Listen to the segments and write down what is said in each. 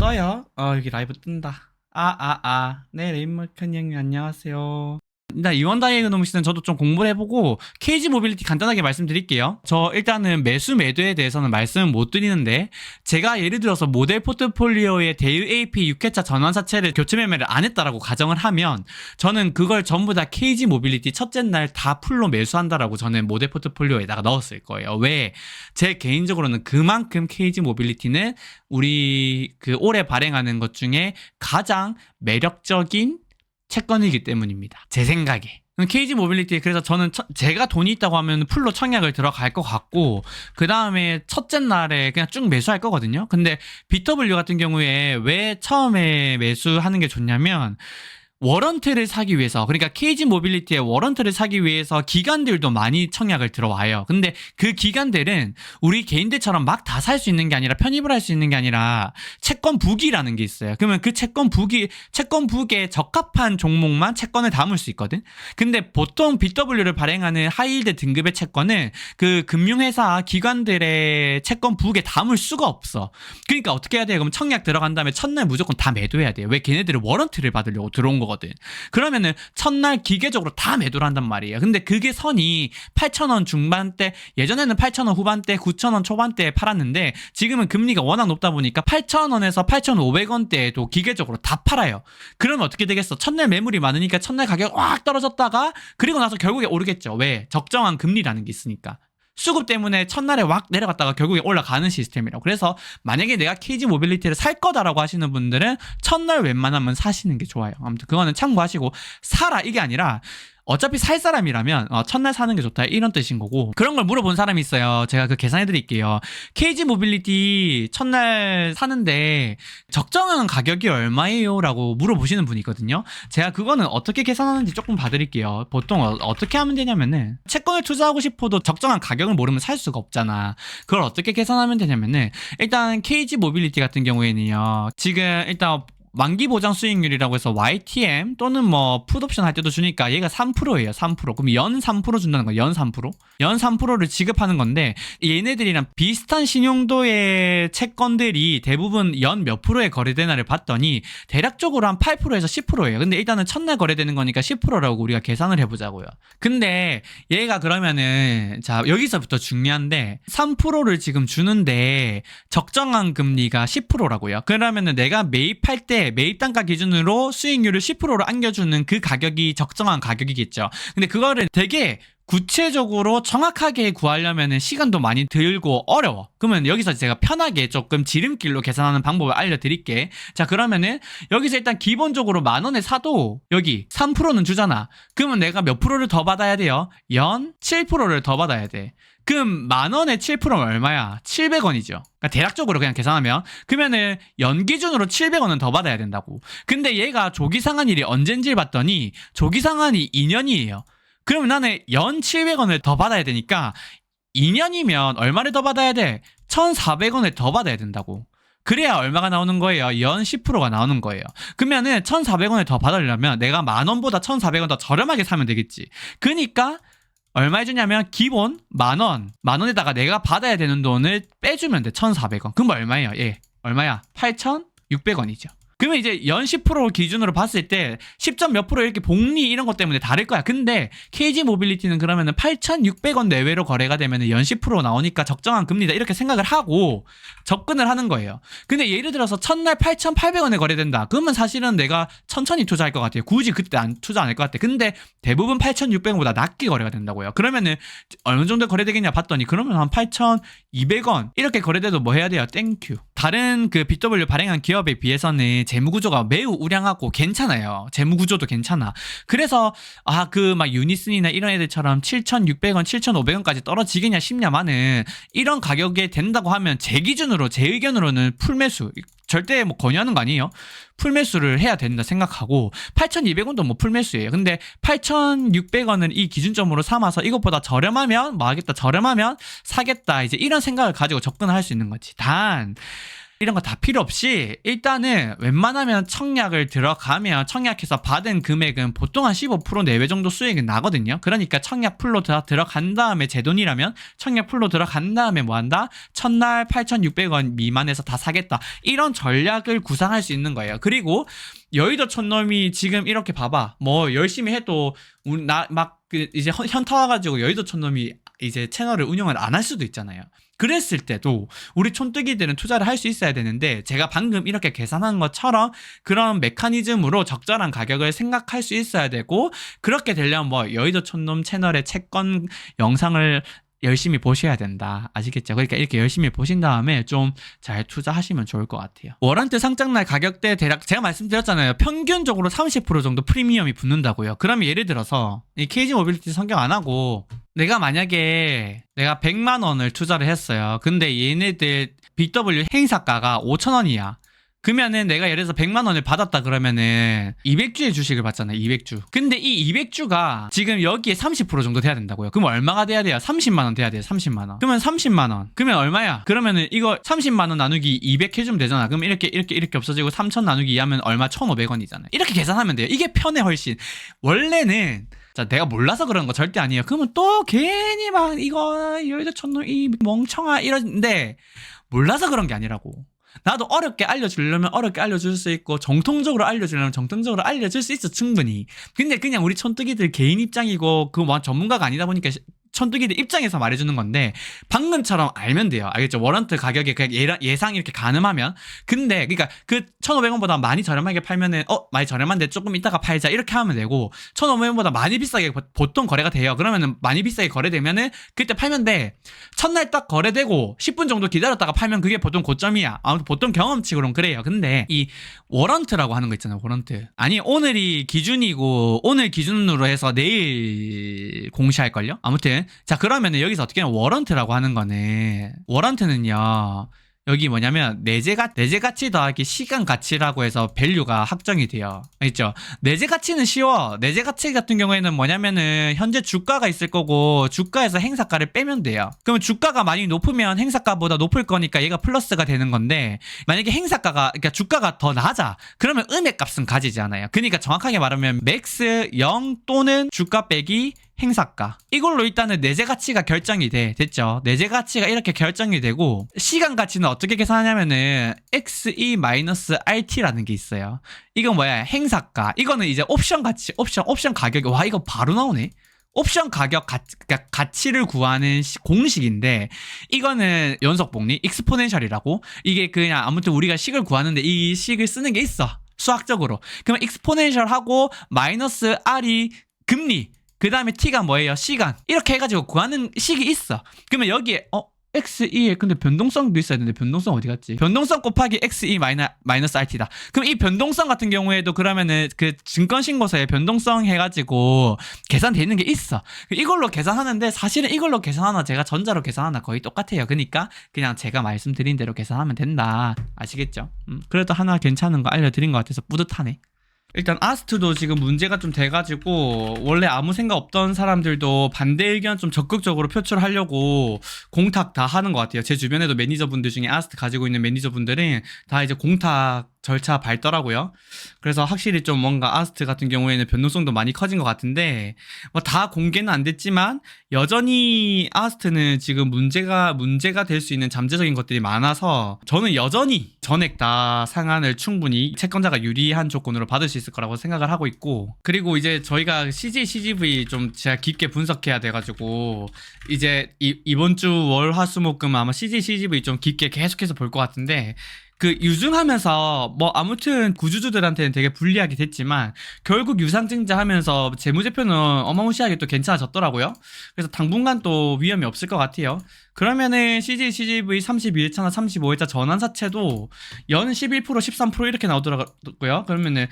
떠요? 여기 라이브 뜬다. 네, 레인머큰 형님 안녕하세요. 일단 이원다이그노미스는 저도 좀 공부를 해보고 KG 모빌리티 간단하게 말씀드릴게요. 저 일단은 매수에 대해서는 말씀을 못 드리는데, 제가 예를 들어서 모델 포트폴리오의 대유 AP 6회차 전환사채를 교체 매매를 안 했다라고 가정을 하면, 저는 그걸 전부 다 KG 모빌리티 첫째 날 다 풀로 매수한다라고 저는 모델 포트폴리오에다가 넣었을 거예요. 왜? 제 개인적으로는 그만큼 KG 모빌리티는 우리 그 올해 발행하는 것 중에 가장 매력적인 채권이기 때문입니다. 제 생각에. KG 모빌리티, 그래서 저는 제가 돈이 있다고 하면 풀로 청약을 들어갈 것 같고, 그 다음에 첫째 날에 그냥 쭉 매수할 거거든요. 근데 BW 같은 경우에 왜 처음에 매수하는 게 좋냐면, 워런트를 사기 위해서, 그러니까 KG 모빌리티의 워런트를 사기 위해서 기관들도 많이 청약을 들어와요. 근데 그 기관들은 우리 개인들처럼 막 다 살 수 있는 게 아니라, 편입을 할 수 있는 게 아니라 채권 북이라는 게 있어요. 그러면 그 채권 북에 적합한 종목만 채권을 담을 수 있거든. 근데 보통 BW를 발행하는 하이힐드 등급의 채권은 그 금융회사 기관들의 채권 북에 담을 수가 없어. 그러니까 어떻게 해야 돼요? 그럼 청약 들어간 다음에 첫날 무조건 다 매도해야 돼요. 왜? 걔네들은 워런트를 받으려고 들어온 거거든. 그러면은 첫날 기계적으로 다 매도를 한단 말이에요. 근데 그게 선이 8,000원 중반대, 예전에는 8,000원 후반대, 9,000원 초반대에 팔았는데, 지금은 금리가 워낙 높다 보니까 8,000원에서 8,500원대에도 기계적으로 다 팔아요. 그러면 어떻게 되겠어? 첫날 매물이 많으니까 첫날 가격 확 떨어졌다가, 그리고 나서 결국에 오르겠죠. 왜? 적정한 금리라는 게 있으니까. 수급 때문에 첫날에 확 내려갔다가 결국에 올라가는 시스템이라고. 그래서 만약에 내가 KG 모빌리티를 살 거다라고 하시는 분들은 첫날 웬만하면 사시는 게 좋아요. 아무튼 그거는 참고하시고, 사라 이게 아니라 어차피 살 사람이라면 첫날 사는 게 좋다 이런 뜻인 거고. 그런 걸 물어본 사람이 있어요. 제가 그 계산해 드릴게요. KG 모빌리티 첫날 사는데 적정한 가격이 얼마예요? 라고 물어보시는 분이 있거든요. 제가 그거는 어떻게 계산하는지 조금 봐드릴게요. 보통 어떻게 하면 되냐면은, 채권을 투자하고 싶어도 적정한 가격을 모르면 살 수가 없잖아. 그걸 어떻게 계산하면 되냐면은, 일단 KG 모빌리티 같은 경우에는요, 지금 일단 만기 보장 수익률이라고 해서 YTM 또는 뭐 풋옵션 할 때도 주니까 얘가 3%예요. 3%. 그럼 연 3% 준다는 거예요. 연 3%. 연 3%를 지급하는 건데, 얘네들이랑 비슷한 신용도의 채권들이 대부분 연 몇 프로에 거래되나를 봤더니 대략적으로 한 8%에서 10%예요. 근데 일단은 첫날 거래되는 거니까 10%라고 우리가 계산을 해보자고요. 근데 얘가 그러면은, 자, 여기서부터 중요한데, 3%를 지금 주는데 적정한 금리가 10%라고요. 그러면은 내가 매입할 때 매입 단가 기준으로 수익률을 10%로 안겨주는 그 가격이 적정한 가격이겠죠. 근데 그거를 되게 구체적으로 정확하게 구하려면 시간도 많이 들고 어려워. 그러면 여기서 제가 편하게 조금 지름길로 계산하는 방법을 알려드릴게. 자, 그러면은 여기서 일단 기본적으로 10,000원에 사도 여기 3%는 주잖아. 그러면 내가 몇 프로를 더 받아야 돼요? 연 7%를 더 받아야 돼. 그럼 10,000원에 7%면 얼마야? 700원이죠. 그러니까 대략적으로 그냥 계산하면, 그러면은 연 기준으로 700원은 더 받아야 된다고. 근데 얘가 조기 상환일이 언젠지를 봤더니 조기 상환이 2년이에요. 그러면 나는 연 700원을 더 받아야 되니까 2년이면 얼마를 더 받아야 돼? 1,400원을 더 받아야 된다고. 그래야 얼마가 나오는 거예요? 연 10%가 나오는 거예요. 그러면은 1,400원을 더 받으려면 내가 10,000원보다 1,400원 더 저렴하게 사면 되겠지. 그러니까 얼마 해주냐면, 기본 10,000원, 10,000원에다가 내가 받아야 되는 돈을 빼주면 돼. 1,400원. 그럼 얼마예요? 예, 얼마야? 8,600원이죠. 그러면 이제 연 10% 기준으로 봤을 때 10점 몇 프로 이렇게 복리 이런 것 때문에 다를 거야. 근데 KG 모빌리티는 그러면은 8,600원 내외로 거래가 되면은 연 10% 나오니까 적정한 금리다 이렇게 생각을 하고 접근을 하는 거예요. 근데 예를 들어서 첫날 8,800원에 거래된다. 그러면 사실은 내가 천천히 투자할 것 같아요. 굳이 그때 투자 안 할 것 같아. 근데 대부분 8,600원보다 낮게 거래가 된다고요. 그러면은 어느 정도 거래되겠냐 봤더니, 그러면 한 8,200원 이렇게 거래돼도 뭐 해야 돼요? 땡큐. 다른 그 BW 발행한 기업에 비해서는 재무구조가 매우 우량하고 괜찮아요. 재무구조도 괜찮아. 그래서 그 막 유니슨이나 이런 애들처럼 7,600원, 7,500원까지 떨어지겠냐 싶냐마는, 이런 가격에 된다고 하면 제 기준으로, 제 의견으로는 풀매수, 절대 뭐 권유하는 거 아니에요. 풀매수를 해야 된다 생각하고, 8,200원도 뭐 풀매수예요. 근데 8,600원을 이 기준점으로 삼아서 이것보다 저렴하면 뭐 하겠다, 저렴하면 사겠다, 이제 이런 생각을 가지고 접근을 할 수 있는 거지. 단 이런 거 다 필요 없이 일단은 웬만하면 청약을 들어가면 청약해서 받은 금액은 보통 한 15% 내외 정도 수익이 나거든요. 그러니까 청약 풀로 들어간 다음에 제 돈이라면 청약 풀로 들어간 다음에 뭐 한다? 첫날 8,600원 미만에서 다 사겠다. 이런 전략을 구상할 수 있는 거예요. 그리고 여의도 촌놈이 지금 이렇게 봐봐. 뭐 열심히 해도 이제 현타 와가지고 여의도 촌놈이 이제 채널을 운영을 안 할 수도 있잖아요. 그랬을 때도 우리 촌뜨기들은 투자를 할 수 있어야 되는데 제가 방금 이렇게 계산한 것처럼 그런 메커니즘으로 적절한 가격을 생각할 수 있어야 되고, 그렇게 되려면 뭐 여의도 촌놈 채널의 채권 영상을 열심히 보셔야 된다. 아시겠죠? 그러니까 이렇게 열심히 보신 다음에 좀 잘 투자하시면 좋을 것 같아요. 워런트 상장날 가격대 대략 제가 말씀드렸잖아요. 평균적으로 30% 정도 프리미엄이 붙는다고요. 그러면 예를 들어서 이 KG 모빌리티 성경 안 하고 내가 만약에 내가 100만 원을 투자를 했어요. 근데 얘네들 BW 행사가가 5,000원이야. 그러면은 내가 예를 들어서 100만 원을 받았다 그러면은 200주의 주식을 받잖아요. 200주. 근데 이 200주가 지금 여기에 30% 정도 돼야 된다고요. 그럼 얼마가 돼야 돼요? 30만 원 돼야 돼요. 30만 원. 그러면 30만 원. 그러면 얼마야? 그러면은 이거 30만 원 나누기 200 해주면 되잖아. 그럼 이렇게 없어지고 3,000 나누기 2 하면 얼마? 1,500원이잖아요. 이렇게 계산하면 돼요. 이게 편해 훨씬. 원래는 자, 내가 몰라서 그런 거 절대 아니에요. 그러면 또 괜히 막 이거 여의도 촌놈 이 멍청아 이러는데 몰라서 그런 게 아니라고. 나도 어렵게 알려주려면 어렵게 알려줄 수 있고 정통적으로 알려주려면 정통적으로 알려줄 수 있어 충분히. 근데 그냥 우리 촌뜨기들 개인 입장이고 그 뭐 전문가가 아니다 보니까 촌뜨기들 입장에서 말해주는 건데 방금처럼 알면 돼요. 알겠죠? 워런트 가격에 그냥 예상 이렇게 가늠하면. 근데 그러니까 그 1,500원보다 많이 저렴하게 팔면은 많이 저렴한데 조금 이따가 팔자 이렇게 하면 되고, 1,500원보다 많이 비싸게 보통 거래가 돼요. 그러면은 많이 비싸게 거래되면은 그때 팔면 돼. 첫날 딱 거래되고 10분 정도 기다렸다가 팔면 그게 보통 고점이야. 아무튼 보통 경험치로는 그래요. 근데 이 워런트라고 하는 거 있잖아요. 워런트. 아니 오늘이 기준이고 오늘 기준으로 해서 내일 공시할걸요? 아무튼 자, 그러면은 여기서 어떻게 하면 워런트라고 하는 거네. 워런트는요, 여기 뭐냐면 내재 가치 더하기 시간 가치라고 해서 밸류가 확정이 돼요. 알겠죠? 내재 가치는 쉬워. 내재 가치 같은 경우에는 뭐냐면은 현재 주가가 있을 거고 주가에서 행사가를 빼면 돼요. 그러면 주가가 많이 높으면 행사가보다 높을 거니까 얘가 플러스가 되는 건데, 만약에 행사가가 그러니까 주가가 더 낮아. 그러면 음액값은 가지지 않아요. 그러니까 정확하게 말하면 맥스 0 또는 주가 빼기 행사가, 이걸로 일단은 내재 가치가 결정이 됐죠. 내재 가치가 이렇게 결정이 되고, 시간 가치는 어떻게 계산하냐면은 XE-RT라는 게 있어요. 이건 뭐야? 행사가. 이거는 이제 옵션 가치, 옵션 가격이, 와 이거 바로 나오네. 옵션 가격 그러니까 가치를 구하는 공식인데, 이거는 연속복리 익스포넨셜이라고. 이게 그냥 아무튼 우리가 식을 구하는데 이 식을 쓰는 게 있어, 수학적으로. 그러면 익스포넨셜하고 마이너스 R이 금리, 그 다음에 t가 뭐예요? 시간. 이렇게 해가지고 구하는 식이 있어. 그러면 여기에 XE 근데 변동성도 있어야 되는데 변동성 어디 갔지? 변동성 곱하기 XE 마이너스 RT다. 그럼 이 변동성 같은 경우에도 그러면은 그 증권신고서에 변동성 해가지고 계산되어 있는 게 있어. 이걸로 계산하는데 사실은 이걸로 계산하나 제가 전자로 계산하나 거의 똑같아요. 그러니까 그냥 제가 말씀드린 대로 계산하면 된다. 아시겠죠? 그래도 하나 괜찮은 거 알려드린 것 같아서 뿌듯하네. 일단 아스트도 지금 문제가 좀 돼가지고 원래 아무 생각 없던 사람들도 반대 의견 좀 적극적으로 표출하려고 공탁 다 하는 것 같아요. 제 주변에도 매니저분들 중에 아스트 가지고 있는 매니저분들은 다 이제 공탁 절차 밟더라고요. 그래서 확실히 좀 뭔가 아스트 같은 경우에는 변동성도 많이 커진 것 같은데, 뭐 다 공개는 안 됐지만 여전히 아스트는 지금 문제가 될 수 있는 잠재적인 것들이 많아서 저는 여전히 전액 다 상한을 충분히 채권자가 유리한 조건으로 받을 수 있을 거라고 생각을 하고 있고, 그리고 이제 저희가 CJ/CGV 좀 제가 깊게 분석해야 돼가지고 이제 이번 주 월, 화, 수, 목, 금 아마 CJ/CGV 좀 깊게 계속해서 볼 것 같은데, 그 유증하면서 뭐 아무튼 구주주들한테는 되게 불리하게 됐지만 결국 유상증자 하면서 재무제표는 어마무시하게 또 괜찮아졌더라고요. 그래서 당분간 또 위험이 없을 것 같아요. 그러면은 CJ/CGV 32일차나 35일차 전환사채도 연 11%, 13% 이렇게 나오더라고요. 그러면은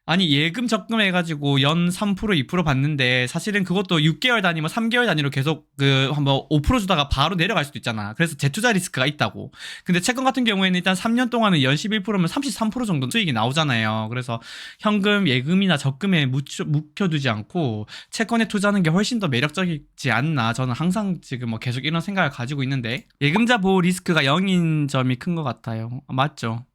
아니 예금 적금해가지고 연 3% 2% 받는데 사실은 그것도 6개월 단위 뭐 3개월 단위로 계속 그 한번 5% 주다가 바로 내려갈 수도 있잖아. 그래서 재투자 리스크가 있다고. 근데 채권 같은 경우에는 일단 3년 동안은 연 11%면 33% 정도 수익이 나오잖아요. 그래서 현금 예금이나 적금에 묵혀두지 않고 채권에 투자하는 게 훨씬 더 매력적이지 않나. 저는 항상 지금 뭐 계속 이런 생각을 가지고 있는데 예금자 보호 리스크가 0인 점이 큰 것 같아요. 맞죠?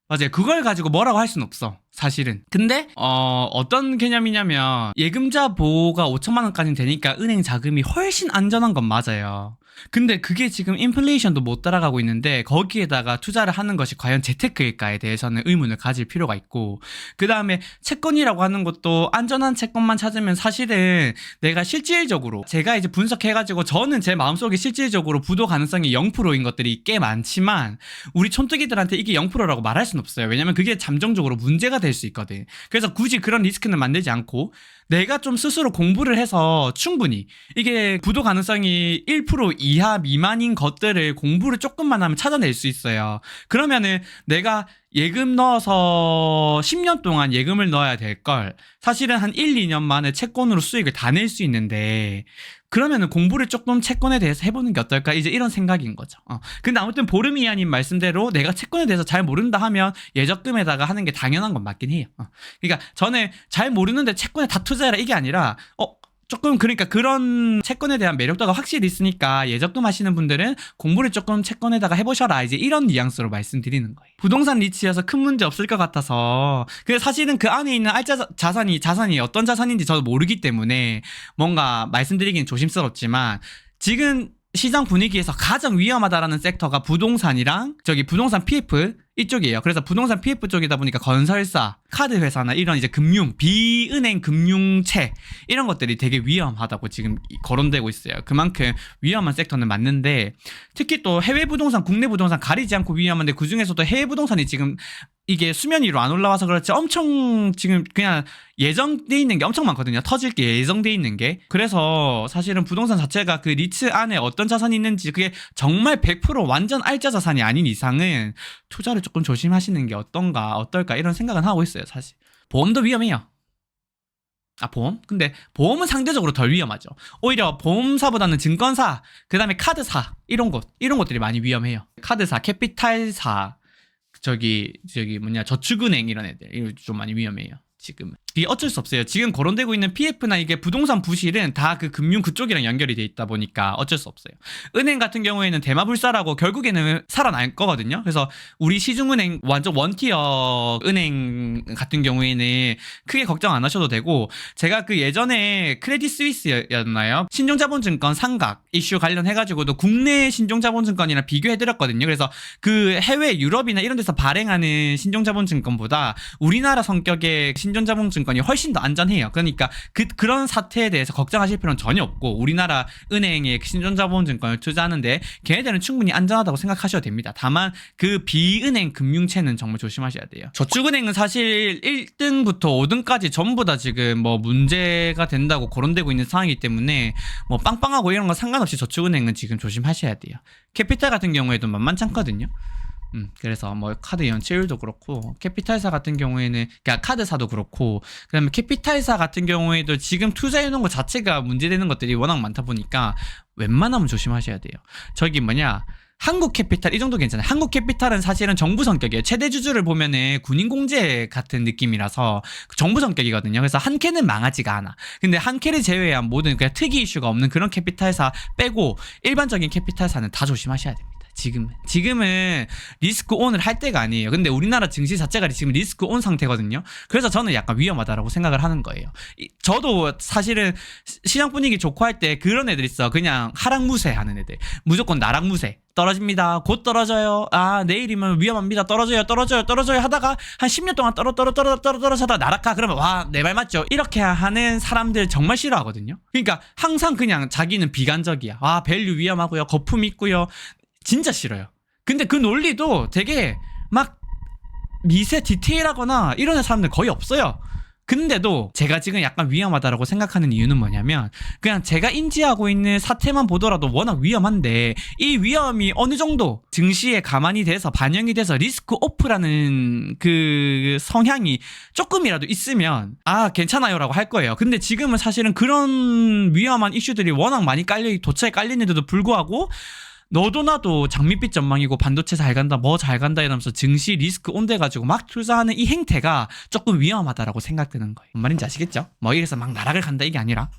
맞아요. 그걸 가지고 뭐라고 할 수는 없어. 사실은. 근데 어떤 개념이냐면 예금자 보호가 5천만 원까지는 되니까 은행 자금이 훨씬 안전한 건 맞아요. 근데 그게 지금 인플레이션도 못 따라가고 있는데 거기에다가 투자를 하는 것이 과연 재테크일까에 대해서는 의문을 가질 필요가 있고, 그 다음에 채권이라고 하는 것도 안전한 채권만 찾으면 사실은 내가 실질적으로 제가 이제 분석해가지고 저는 제 마음속에 실질적으로 부도 가능성이 0%인 것들이 꽤 많지만 우리 촌뜨기들한테 이게 0%라고 말할 수는 없어요. 왜냐면 그게 잠정적으로 문제가 될 수 있거든. 그래서 굳이 그런 리스크는 만들지 않고 내가 좀 스스로 공부를 해서 충분히 이게 부도 가능성이 1% 이하 미만인 것들을 공부를 조금만 하면 찾아낼 수 있어요. 그러면은 내가 예금 넣어서 10년 동안 예금을 넣어야 될 걸 사실은 한 1, 2년 만에 채권으로 수익을 다 낼 수 있는데, 그러면은 공부를 조금 채권에 대해서 해보는 게 어떨까? 이제 이런 생각인 거죠. 근데 아무튼 보름이하님 말씀대로 내가 채권에 대해서 잘 모른다 하면 예적금에다가 하는 게 당연한 건 맞긴 해요. 그러니까 저는 잘 모르는데 채권에 다 투자해라 이게 아니라 조금 그러니까 그런 채권에 대한 매력도가 확실히 있으니까 예적금 하시는 분들은 공부를 조금 채권에다가 해보셔라, 이제 이런 뉘앙스로 말씀드리는 거예요. 부동산 리츠여서 큰 문제 없을 것 같아서. 근데 사실은 그 안에 있는 알짜 자산이 어떤 자산인지 저도 모르기 때문에 뭔가 말씀드리기는 조심스럽지만, 지금 시장 분위기에서 가장 위험하다라는 섹터가 부동산이랑 부동산 PF 이쪽이에요. 그래서 부동산 PF 쪽이다 보니까 건설사, 카드 회사나 이런 이제 비은행 금융채 이런 것들이 되게 위험하다고 지금 거론되고 있어요. 그만큼 위험한 섹터는 맞는데, 특히 또 해외 부동산, 국내 부동산 가리지 않고 위험한데 그 중에서도 해외 부동산이 지금 이게 수면 위로 안 올라와서 그렇지 엄청 지금 그냥 예정돼 있는 게 엄청 많거든요. 터질 게 예정돼 있는 게. 그래서 사실은 부동산 자체가 그 리츠 안에 어떤 자산이 있는지 그게 정말 100% 완전 알짜 자산이 아닌 이상은 투자를 조금 조심하시는 게 어떨까 이런 생각은 하고 있어요. 사실 보험도 위험해요. 보험? 근데 보험은 상대적으로 덜 위험하죠. 오히려 보험사보다는 증권사, 그 다음에 카드사 이런 것들이 많이 위험해요. 카드사, 캐피탈사, 저축은행 이런 애들 이거 좀 많이 위험해요. 지금 이게 어쩔 수 없어요. 지금 거론되고 있는 PF나 이게 부동산 부실은 다 그 금융 그쪽이랑 연결이 돼 있다 보니까 어쩔 수 없어요. 은행 같은 경우에는 대마불사라고 결국에는 살아날 거거든요. 그래서 우리 시중은행 완전 원티어 은행 같은 경우에는 크게 걱정 안 하셔도 되고, 제가 그 예전에 크레딧 스위스였나요? 신종자본증권 상각 이슈 관련해가지고도 국내 신종자본증권이랑 비교해드렸거든요. 그래서 그 해외 유럽이나 이런 데서 발행하는 신종자본증권보다 우리나라 성격의 신종자본증권이 훨씬 더 안전해요. 그러니까 그런 사태에 대해서 걱정하실 필요는 전혀 없고, 우리나라 은행에 신종자본증권을 투자하는데 걔네들은 충분히 안전하다고 생각하셔도 됩니다. 다만 그 비은행 금융채는 정말 조심하셔야 돼요. 저축은행은 사실 1등부터 5등까지 전부 다 지금 뭐 문제가 된다고 거론되고 있는 상황이기 때문에 뭐 빵빵하고 이런 거 상관없이 저축은행은 지금 조심하셔야 돼요. 캐피탈 같은 경우에도 만만치 않거든요. 그래서 뭐 카드 연체율도 그렇고, 캐피탈사 같은 경우에는 그러니까 카드사도 그렇고, 그다음에 캐피탈사 같은 경우에도 지금 투자해놓은 것 자체가 문제되는 것들이 워낙 많다 보니까 웬만하면 조심하셔야 돼요. 한국캐피탈 이 정도 괜찮아요. 한국캐피탈은 사실은 정부 성격이에요. 최대 주주를 보면은 군인공제 같은 느낌이라서 정부 성격이거든요. 그래서 한캐는 망하지가 않아. 근데 한캐를 제외한 모든 그냥 특이 이슈가 없는 그런 캐피탈사 빼고 일반적인 캐피탈사는 다 조심하셔야 됩니다. 지금은 리스크 온을 할 때가 아니에요. 근데 우리나라 증시 자체가 지금 리스크 온 상태거든요. 그래서 저는 약간 위험하다라고 생각을 하는 거예요. 저도 사실은 시장 분위기 좋고 할 때 그런 애들 있어. 그냥 하락무세 하는 애들. 무조건 나락무세. 떨어집니다. 곧 떨어져요. 내일이면 위험합니다. 떨어져요 하다가 한 10년 동안 떨어져다 나락가. 그러면 와, 내 말 맞죠? 이렇게 하는 사람들 정말 싫어하거든요. 그러니까 항상 그냥 자기는 비관적이야. 밸류 위험하고요. 거품 있고요. 진짜 싫어요. 근데 그 논리도 되게 막 미세 디테일하거나 이런 사람들 거의 없어요. 근데도 제가 지금 약간 위험하다라고 생각하는 이유는 뭐냐면 그냥 제가 인지하고 있는 사태만 보더라도 워낙 위험한데 이 위험이 어느 정도 증시에 가만히 돼서 반영이 돼서 리스크 오프라는 그 성향이 조금이라도 있으면 아 괜찮아요라고 할 거예요. 근데 지금은 사실은 그런 위험한 이슈들이 워낙 많이 도처에 깔리는데도 불구하고 너도 나도 장밋빛 전망이고 반도체 잘 간다 뭐 잘 간다 이러면서 증시 리스크 온대 가지고 막 투자하는 이 행태가 조금 위험하다라고 생각되는 거예요. 뭔 말인지 아시겠죠? 뭐 이래서 막 나락을 간다 이게 아니라